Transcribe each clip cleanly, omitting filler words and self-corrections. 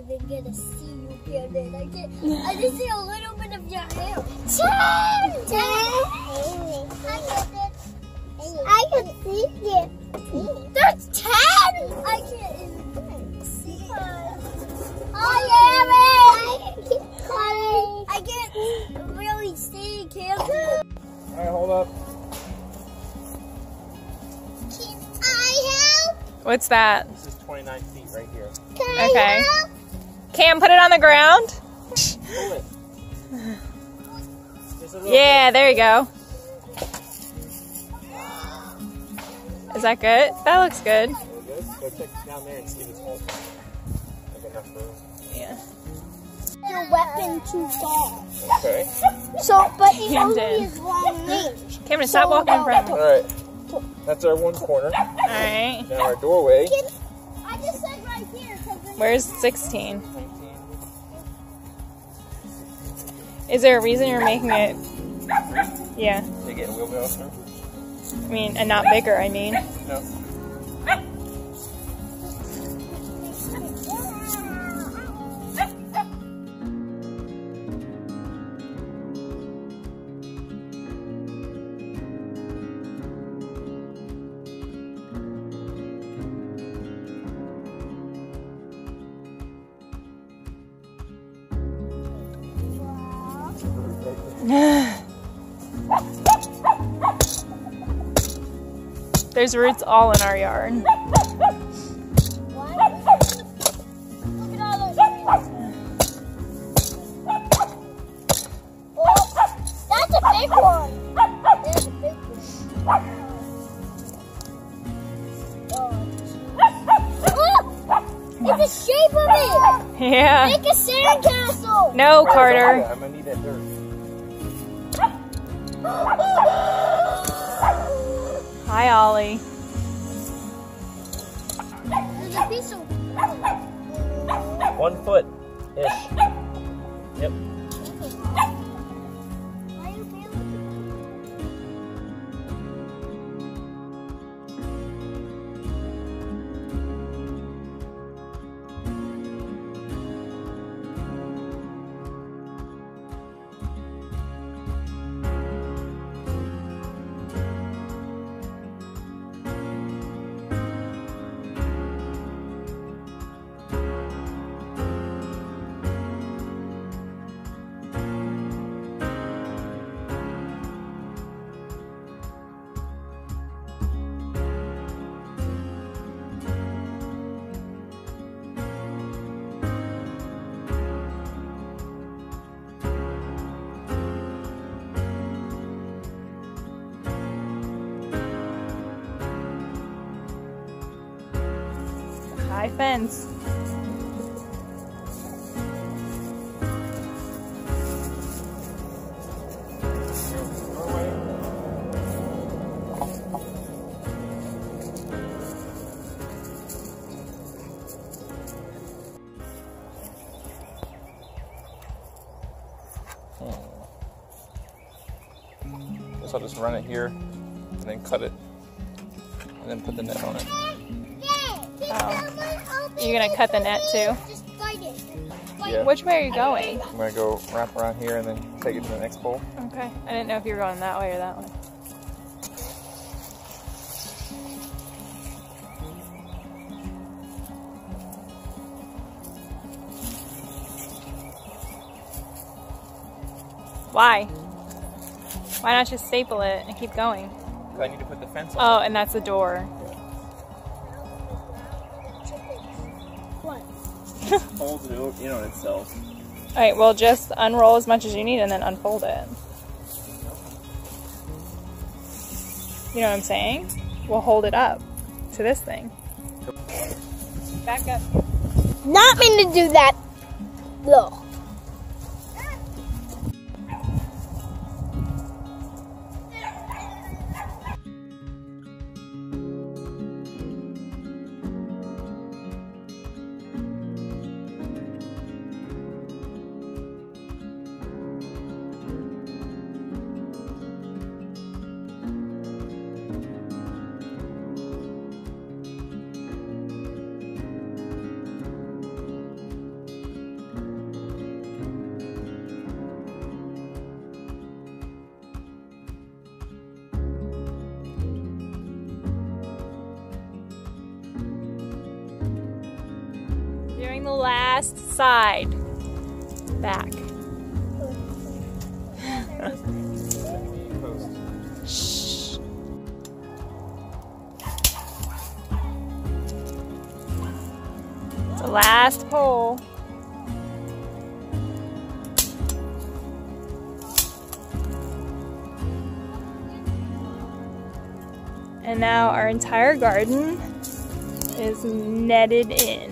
even get to see you here. Then I just see a little bit of your hair. 10! I can see it. That's 10! I can't even see it. Hi, Aaron! I can't really see, can't you? Alright, hold up. Can I help? What's that? This is 29 feet right here. Can I help? Cam, put it on the ground. Pull it. Yeah, there you go. Is that good? That looks good. Go check down there and see if it's full. Like enough room. Yeah. Your weapon too far. Okay. So, but it Camden. only is long range. Cameron, stop walking in front of me. Alright. That's our one corner. Alright. Now our doorway. I just said right here. Where's 16? Is there a reason you're making it? Yeah. They get a wheelbarrow through? I mean, and not bigger, I mean. No. There's roots all in our yard. Look at all those trees. Oh, that's a big one. That's a big one. Oh, it's the shape of it. Yeah. Make a sandcastle. No, Carter. I'm gonna need that dirt. Hi, Ollie. There's a piece of 1 foot-ish. Yep. Why are you feeling? High fence. Guess I'll just run it here and then cut it and then put the net on it. Oh. You're gonna cut the net too? Just fight it. Yeah. Which way are you going? I'm gonna go wrap around here and then take it to the next pole. Okay. I didn't know if you were going that way or that way. Why? Why not just staple it and keep going? I need to put the fence on. Oh, and that's the door. What? Holds it in on itself. Alright, well just unroll as much as you need and then unfold it. You know what I'm saying? We'll hold it up to this thing. Back up. Not mean to do that. Look. the last side. Back. Shh. The last pole. And now our entire garden is netted in.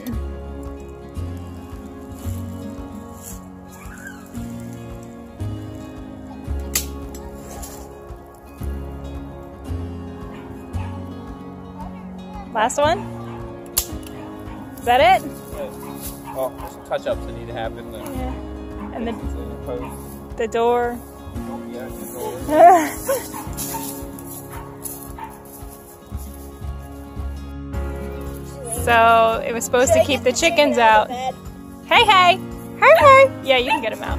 Last one? Is that it? Yeah. Well, there's some touch-ups that need to happen. Yeah. And the door. The door. So it was supposed to keep the chickens out. Hey, hey! Hey, hey! Yeah, you can get them out.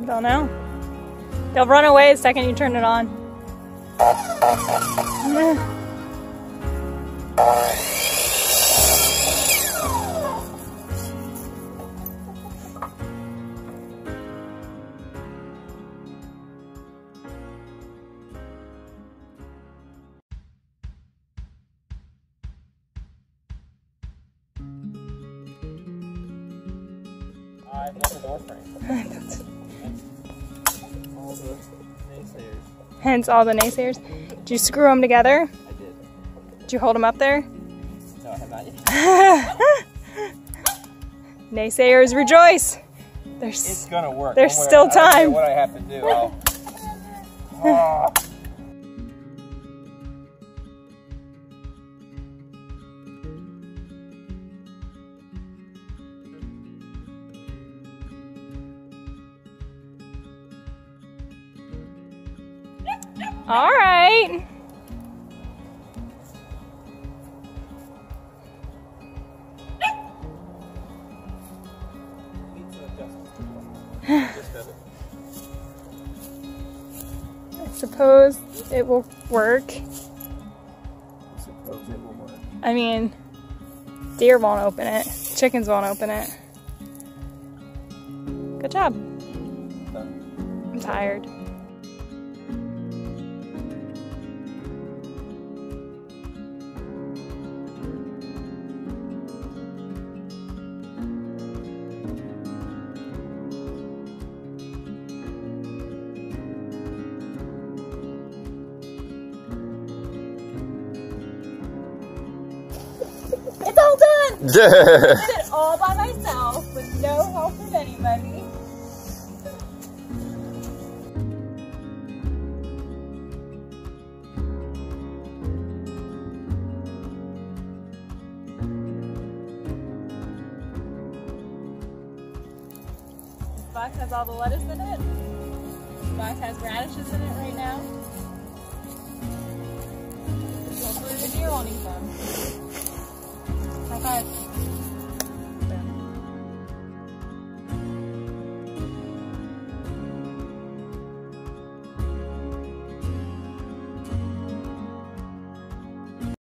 Don't know. They'll run away the second you turn it on. I have a door frame. All the naysayers. Hence all the naysayers. Did you screw them together? I did. Did you hold them up there? No, I have not yet. Naysayers rejoice. It's gonna work. There's still time. I don't care what I have to do. Oh. All right. I suppose it will work. I mean, deer won't open it. Chickens won't open it. Good job. I'm tired. It's all done! I did it all by myself with no help from anybody. This box has all the lettuce in it. This box has radishes in it right now. Hopefully the deer won't eat them. High five.